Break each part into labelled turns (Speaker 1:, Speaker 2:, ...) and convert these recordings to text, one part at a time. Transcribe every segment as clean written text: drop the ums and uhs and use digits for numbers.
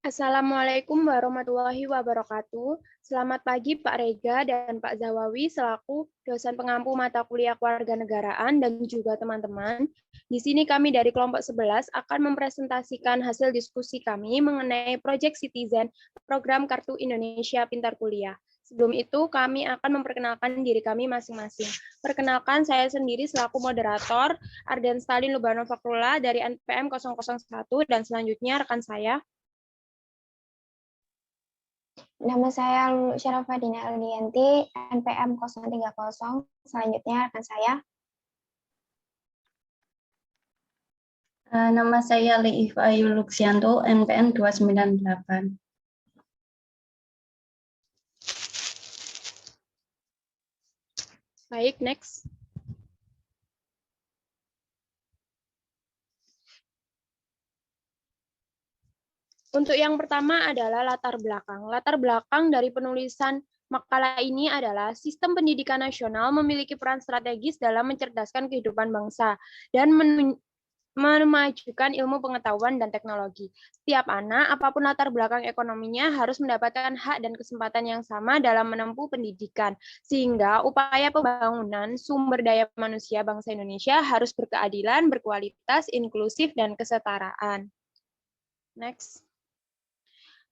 Speaker 1: Assalamualaikum warahmatullahi wabarakatuh. Selamat pagi Pak Rega dan Pak Zawawi selaku dosen pengampu mata kuliah kewarganegaraan dan juga teman-teman. Di sini kami dari kelompok 11 akan mempresentasikan hasil diskusi kami mengenai Project Citizen program Kartu Indonesia Pintar Kuliah. Sebelum itu, kami akan memperkenalkan diri kami masing-masing. Perkenalkan, saya sendiri selaku moderator, Arden Stalin Lubano Fakrullah dari NPM 001, dan selanjutnya rekan saya,
Speaker 2: Nama saya Lulu Syarafadina Aldianti, NPM 030. Selanjutnya rekan saya.
Speaker 3: Nama saya Liif Ayu Luxianto, NPM 298.
Speaker 1: Baik, next. Untuk yang pertama adalah latar belakang. Latar belakang dari penulisan makalah ini adalah sistem pendidikan nasional memiliki peran strategis dalam mencerdaskan kehidupan bangsa dan memajukan ilmu pengetahuan dan teknologi. Setiap anak, apapun latar belakang ekonominya, harus mendapatkan hak dan kesempatan yang sama dalam menempuh pendidikan, sehingga upaya pembangunan sumber daya manusia bangsa Indonesia harus berkeadilan, berkualitas, inklusif, dan kesetaraan. Next.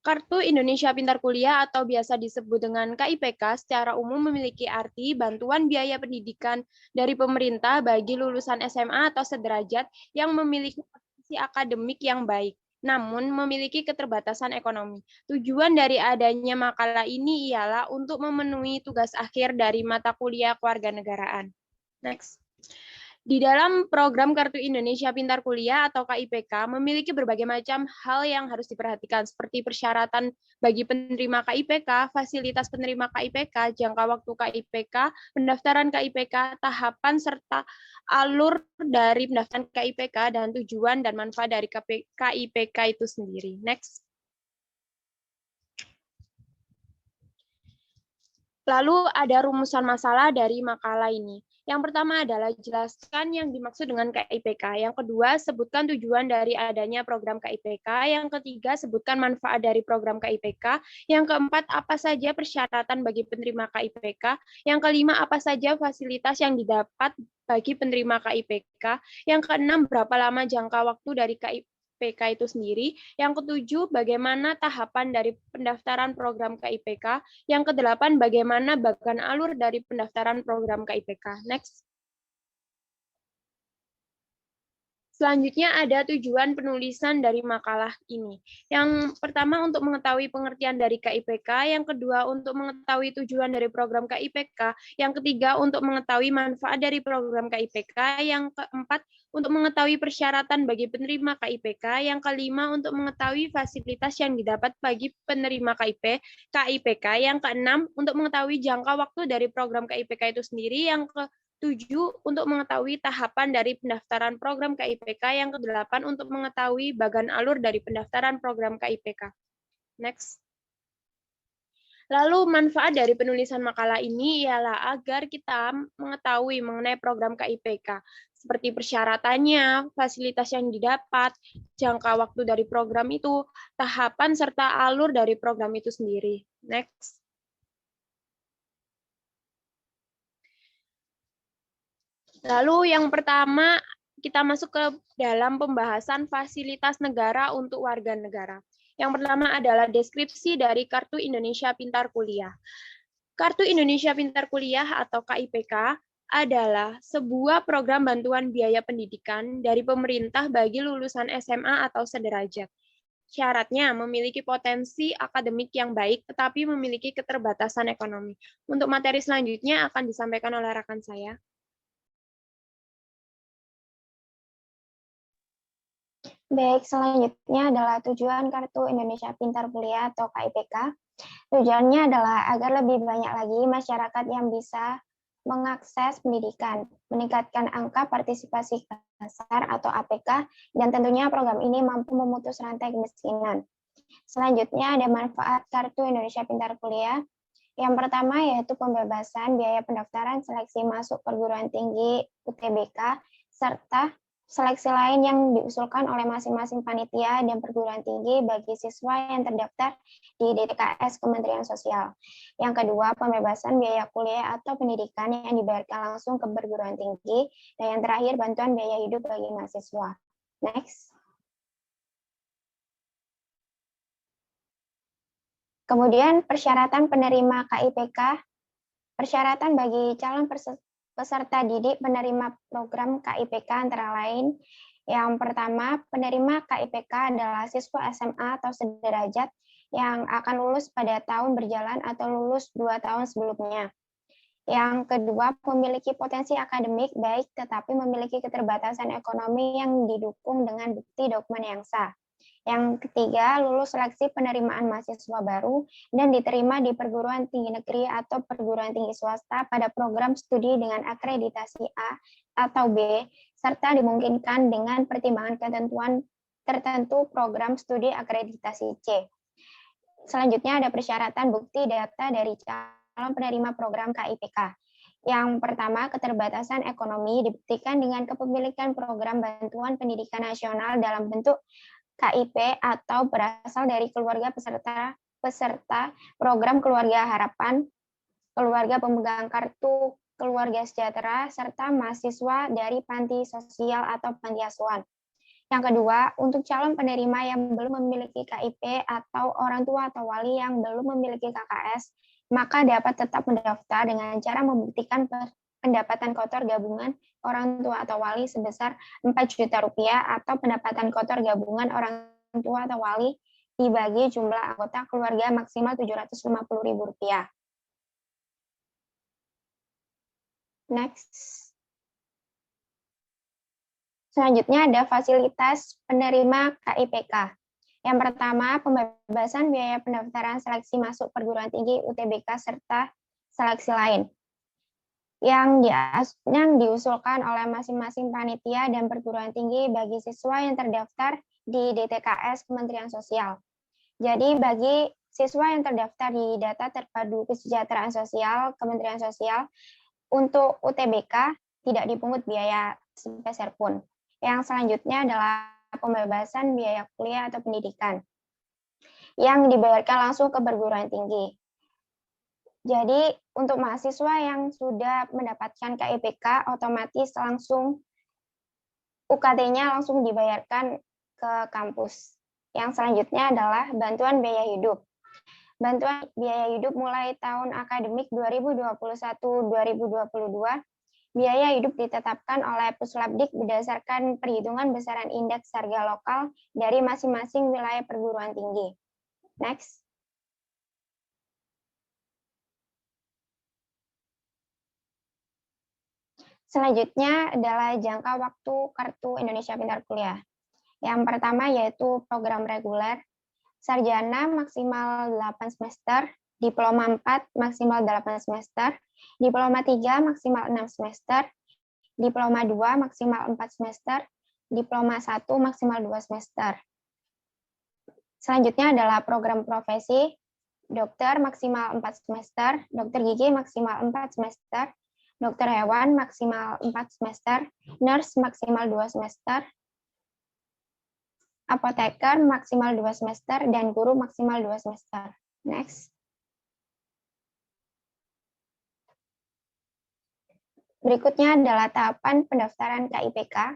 Speaker 1: Kartu Indonesia Pintar Kuliah atau biasa disebut dengan KIPK secara umum memiliki arti bantuan biaya pendidikan dari pemerintah bagi lulusan SMA atau sederajat yang memiliki potensi akademik yang baik, namun memiliki keterbatasan ekonomi. Tujuan dari adanya makalah ini ialah untuk memenuhi tugas akhir dari mata kuliah kewarganegaraan. Next. Di dalam program Kartu Indonesia Pintar Kuliah atau KIPK memiliki berbagai macam hal yang harus diperhatikan seperti persyaratan bagi penerima KIPK, fasilitas penerima KIPK, jangka waktu KIPK, pendaftaran KIPK, tahapan serta alur dari pendaftaran KIPK dan tujuan dan manfaat dari KIPK itu sendiri. Next. Lalu ada rumusan masalah dari makalah ini. Yang pertama adalah jelaskan yang dimaksud dengan KIPK. Yang kedua, sebutkan tujuan dari adanya program KIPK. Yang ketiga, sebutkan manfaat dari program KIPK. Yang keempat, apa saja persyaratan bagi penerima KIPK. Yang kelima, apa saja fasilitas yang didapat bagi penerima KIPK. Yang keenam, berapa lama jangka waktu dari KIPK itu sendiri. Yang ketujuh, bagaimana tahapan dari pendaftaran program KIPK. Yang kedelapan, bagaimana bagan alur dari pendaftaran program KIPK. Next. Selanjutnya ada tujuan penulisan dari makalah ini. Yang pertama untuk mengetahui pengertian dari KIPK, yang kedua untuk mengetahui tujuan dari program KIPK, yang ketiga untuk mengetahui manfaat dari program KIPK, yang keempat untuk mengetahui persyaratan bagi penerima KIPK, yang kelima untuk mengetahui fasilitas yang didapat bagi penerima KIPK, yang keenam untuk mengetahui jangka waktu dari program KIPK itu sendiri, yang ke-7 untuk mengetahui tahapan dari pendaftaran program KIPK, yang ke-8 untuk mengetahui bagan alur dari pendaftaran program KIPK. Next. Lalu manfaat dari penulisan makalah ini ialah agar kita mengetahui mengenai program KIPK, seperti persyaratannya, fasilitas yang didapat, jangka waktu dari program itu, tahapan serta alur dari program itu sendiri. Next. Lalu yang pertama, kita masuk ke dalam pembahasan fasilitas negara untuk warga negara. Yang pertama adalah deskripsi dari Kartu Indonesia Pintar Kuliah. Kartu Indonesia Pintar Kuliah atau KIPK adalah sebuah program bantuan biaya pendidikan dari pemerintah bagi lulusan SMA atau sederajat. Syaratnya memiliki potensi akademik yang baik, tetapi memiliki keterbatasan ekonomi. Untuk materi selanjutnya akan disampaikan oleh rekan saya.
Speaker 2: Baik, selanjutnya adalah tujuan Kartu Indonesia Pintar Kuliah atau KIPK. Tujuannya adalah agar lebih banyak lagi masyarakat yang bisa mengakses pendidikan, meningkatkan angka partisipasi dasar atau APK, dan tentunya program ini mampu memutus rantai kemiskinan. Selanjutnya ada manfaat Kartu Indonesia Pintar Kuliah. Yang pertama yaitu pembebasan biaya pendaftaran seleksi masuk perguruan tinggi UTBK, serta Seleksi lain yang diusulkan oleh masing-masing panitia dan perguruan tinggi bagi siswa yang terdaftar di DTKS Kementerian Sosial. Yang kedua, pembebasan biaya kuliah atau pendidikan yang dibayarkan langsung ke perguruan tinggi. Dan yang terakhir, bantuan biaya hidup bagi mahasiswa. Next. Kemudian persyaratan penerima KIPK. Persyaratan bagi calon peserta didik penerima program KIPK antara lain, yang pertama, penerima KIPK adalah siswa SMA atau sederajat yang akan lulus pada tahun berjalan atau lulus 2 tahun sebelumnya. Yang kedua, memiliki potensi akademik baik tetapi memiliki keterbatasan ekonomi yang didukung dengan bukti dokumen yang sah. Yang ketiga, lulus seleksi penerimaan mahasiswa baru dan diterima di perguruan tinggi negeri atau perguruan tinggi swasta pada program studi dengan akreditasi A atau B, serta dimungkinkan dengan pertimbangan ketentuan tertentu program studi akreditasi C. Selanjutnya ada persyaratan bukti data dari calon penerima program KIPK. Yang pertama, keterbatasan ekonomi dibuktikan dengan kepemilikan program bantuan pendidikan nasional dalam bentuk KIP atau berasal dari keluarga peserta program Keluarga Harapan, keluarga pemegang kartu keluarga sejahtera, serta mahasiswa dari panti sosial atau panti asuhan. Yang kedua, untuk calon penerima yang belum memiliki KIP atau orang tua atau wali yang belum memiliki KKS, maka dapat tetap mendaftar dengan cara membuktikan pendapatan kotor gabungan orang tua atau wali sebesar 4 juta rupiah atau pendapatan kotor gabungan orang tua atau wali dibagi jumlah anggota keluarga maksimal 750.000 rupiah. Next. Selanjutnya ada fasilitas penerima KIPK. Yang pertama, pembebasan biaya pendaftaran seleksi masuk perguruan tinggi UTBK serta seleksi lain yang diusulkan oleh masing-masing panitia dan perguruan tinggi bagi siswa yang terdaftar di DTKS Kementerian Sosial. Jadi bagi siswa yang terdaftar di Data Terpadu Kesejahteraan Sosial Kementerian Sosial, untuk UTBK tidak dipungut biaya sepeser pun. Yang selanjutnya adalah pembebasan biaya kuliah atau pendidikan yang dibayarkan langsung ke perguruan tinggi. Jadi untuk mahasiswa yang sudah mendapatkan KIPK, otomatis langsung UKT-nya langsung dibayarkan ke kampus. Yang selanjutnya adalah bantuan biaya hidup. Bantuan biaya hidup mulai tahun akademik 2021-2022, biaya hidup ditetapkan oleh Puslapdik berdasarkan perhitungan besaran indeks harga lokal dari masing-masing wilayah perguruan tinggi. Next. Selanjutnya adalah jangka waktu Kartu Indonesia Pintar Kuliah. Yang pertama yaitu program reguler, sarjana maksimal 8 semester, diploma 4 maksimal 8 semester, diploma 3 maksimal 6 semester, diploma 2 maksimal 4 semester, diploma 1 maksimal 2 semester. Selanjutnya adalah program profesi, dokter maksimal 4 semester, dokter gigi maksimal 4 semester, dokter hewan maksimal 4 semester, nurse maksimal 2 semester, apoteker maksimal 2 semester, dan guru maksimal 2 semester. Next. Berikutnya adalah tahapan pendaftaran KIPK.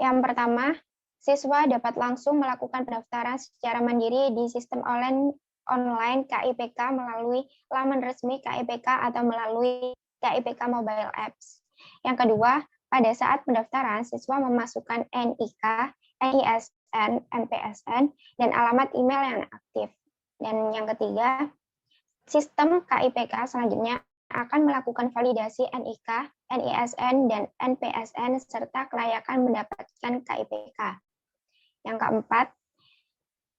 Speaker 2: Yang pertama, siswa dapat langsung melakukan pendaftaran secara mandiri di sistem online KIPK melalui laman resmi KIPK atau melalui KIPK Mobile Apps. Yang kedua, pada saat pendaftaran, siswa memasukkan NIK, NISN, NPSN, dan alamat email yang aktif. Dan yang ketiga, sistem KIPK selanjutnya akan melakukan validasi NIK, NISN, dan NPSN, serta kelayakan mendapatkan KIPK. Yang keempat,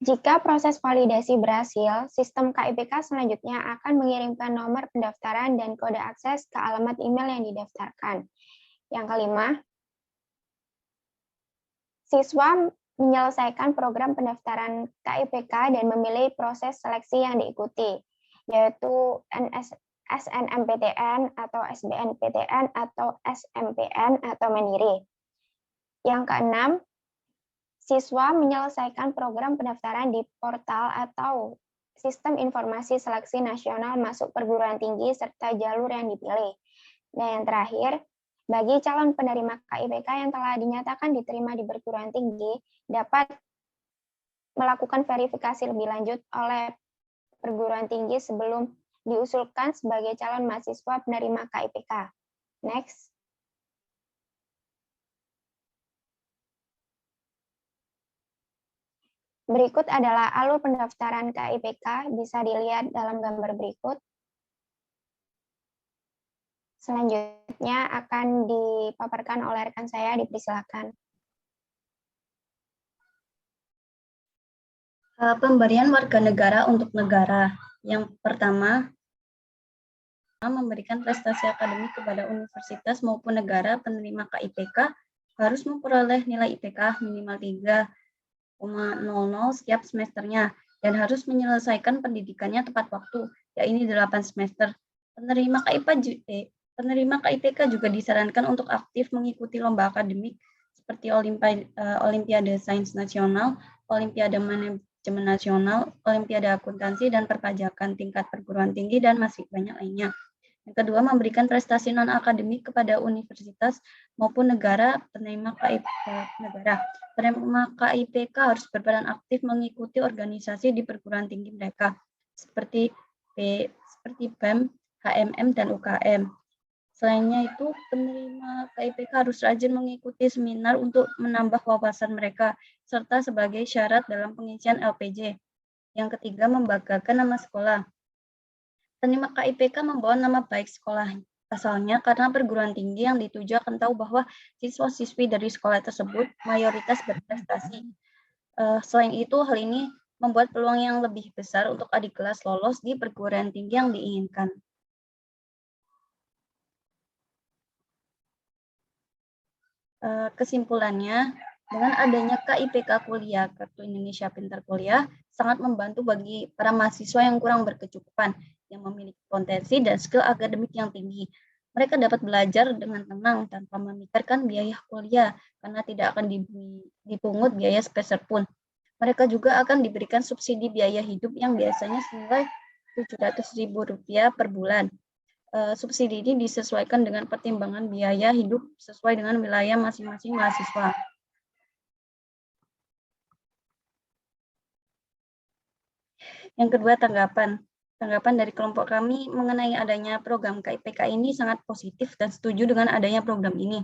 Speaker 2: jika proses validasi berhasil, sistem KIPK selanjutnya akan mengirimkan nomor pendaftaran dan kode akses ke alamat email yang didaftarkan. Yang kelima, siswa menyelesaikan program pendaftaran KIPK dan memilih proses seleksi yang diikuti, yaitu SNMPTN atau SBNPTN atau SMPN atau Mandiri. Yang keenam, siswa menyelesaikan program pendaftaran di portal atau Sistem Informasi Seleksi Nasional Masuk Perguruan Tinggi serta jalur yang dipilih. Dan yang terakhir, bagi calon penerima KIPK yang telah dinyatakan diterima di perguruan tinggi, dapat melakukan verifikasi lebih lanjut oleh perguruan tinggi sebelum diusulkan sebagai calon mahasiswa penerima KIPK. Next. Berikut adalah alur pendaftaran KIPK, bisa dilihat dalam gambar berikut. Selanjutnya akan dipaparkan oleh rekan saya, dipersilakan.
Speaker 3: Pemberian warga negara untuk negara. Yang pertama, memberikan prestasi akademik kepada universitas maupun negara penerima KIPK harus memperoleh nilai IPK minimal 3,00 setiap semesternya dan harus menyelesaikan pendidikannya tepat waktu, yaitu 8 semester. Penerima KIPK juga disarankan untuk aktif mengikuti lomba akademik seperti Olimpiade Sains Nasional, Olimpiade Manajemen Nasional, Olimpiade Akuntansi dan Perpajakan tingkat perguruan tinggi, dan masih banyak lainnya. Yang kedua, memberikan prestasi non-akademik kepada universitas maupun negara penerima KIPK harus berperan aktif mengikuti organisasi di perguruan tinggi mereka, seperti BEM, HMM, dan UKM. Selainnya itu, penerima KIPK harus rajin mengikuti seminar untuk menambah wawasan mereka, serta sebagai syarat dalam pengisian LPJ. Yang ketiga, membanggakan nama sekolah. Penerima KIPK membawa nama baik sekolah asalnya karena perguruan tinggi yang dituju akan tahu bahwa siswa-siswi dari sekolah tersebut mayoritas berprestasi. Selain itu, hal ini membuat peluang yang lebih besar untuk adik kelas lolos di perguruan tinggi yang diinginkan. Kesimpulannya, dengan adanya KIPK Kuliah, Kartu Indonesia Pintar Kuliah, sangat membantu bagi para mahasiswa yang kurang berkecukupan, yang memiliki potensi dan skill akademik yang tinggi. Mereka dapat belajar dengan tenang tanpa memikirkan biaya kuliah, karena tidak akan dipungut biaya sepeser pun. Mereka juga akan diberikan subsidi biaya hidup yang biasanya senilai Rp700.000 per bulan. Subsidi ini disesuaikan dengan pertimbangan biaya hidup sesuai dengan wilayah masing-masing mahasiswa. Yang kedua, tanggapan dari kelompok kami mengenai adanya program KIPK ini sangat positif dan setuju dengan adanya program ini.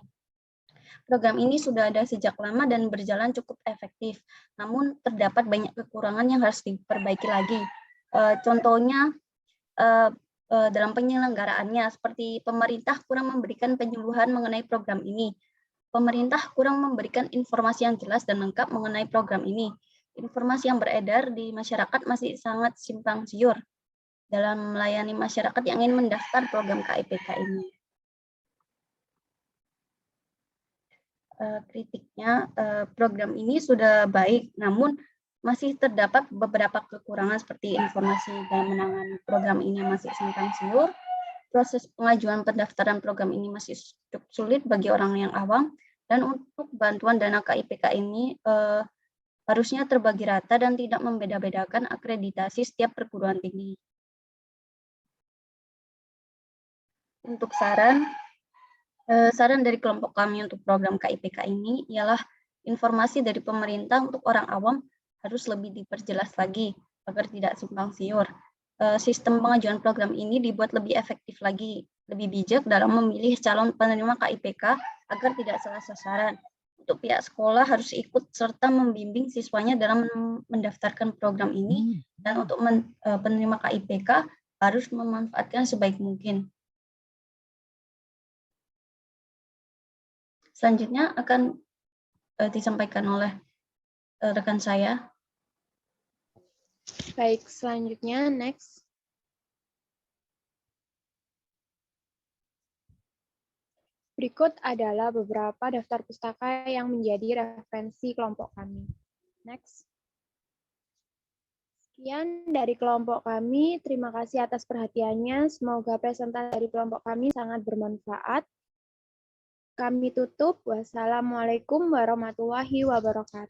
Speaker 3: Program ini sudah ada sejak lama dan berjalan cukup efektif, namun terdapat banyak kekurangan yang harus diperbaiki lagi. Contohnya, dalam penyelenggaraannya, seperti pemerintah kurang memberikan penyuluhan mengenai program ini. Pemerintah kurang memberikan informasi yang jelas dan lengkap mengenai program ini. Informasi yang beredar di masyarakat masih sangat simpang siur dalam melayani masyarakat yang ingin mendaftar program KIPK ini. Kritiknya, program ini sudah baik, namun masih terdapat beberapa kekurangan seperti informasi dalam menangani program ini masih simpang siur, proses pengajuan pendaftaran program ini masih cukup sulit bagi orang yang awam, dan untuk bantuan dana KIPK ini harusnya terbagi rata dan tidak membeda-bedakan akreditasi setiap perguruan tinggi. Untuk saran dari kelompok kami untuk program KIPK ini ialah informasi dari pemerintah untuk orang awam harus lebih diperjelas lagi agar tidak simpang siur. Sistem pengajuan program ini dibuat lebih efektif lagi, lebih bijak dalam memilih calon penerima KIPK agar tidak salah sasaran. Untuk pihak sekolah harus ikut serta membimbing siswanya dalam mendaftarkan program ini, dan untuk penerima KIPK harus memanfaatkan sebaik mungkin. Selanjutnya akan disampaikan oleh rekan saya.
Speaker 1: Baik, selanjutnya next. Berikut adalah beberapa daftar pustaka yang menjadi referensi kelompok kami. Next. Sekian dari kelompok kami. Terima kasih atas perhatiannya. Semoga presentasi dari kelompok kami sangat bermanfaat. Kami tutup. Wassalamualaikum warahmatullahi wabarakatuh.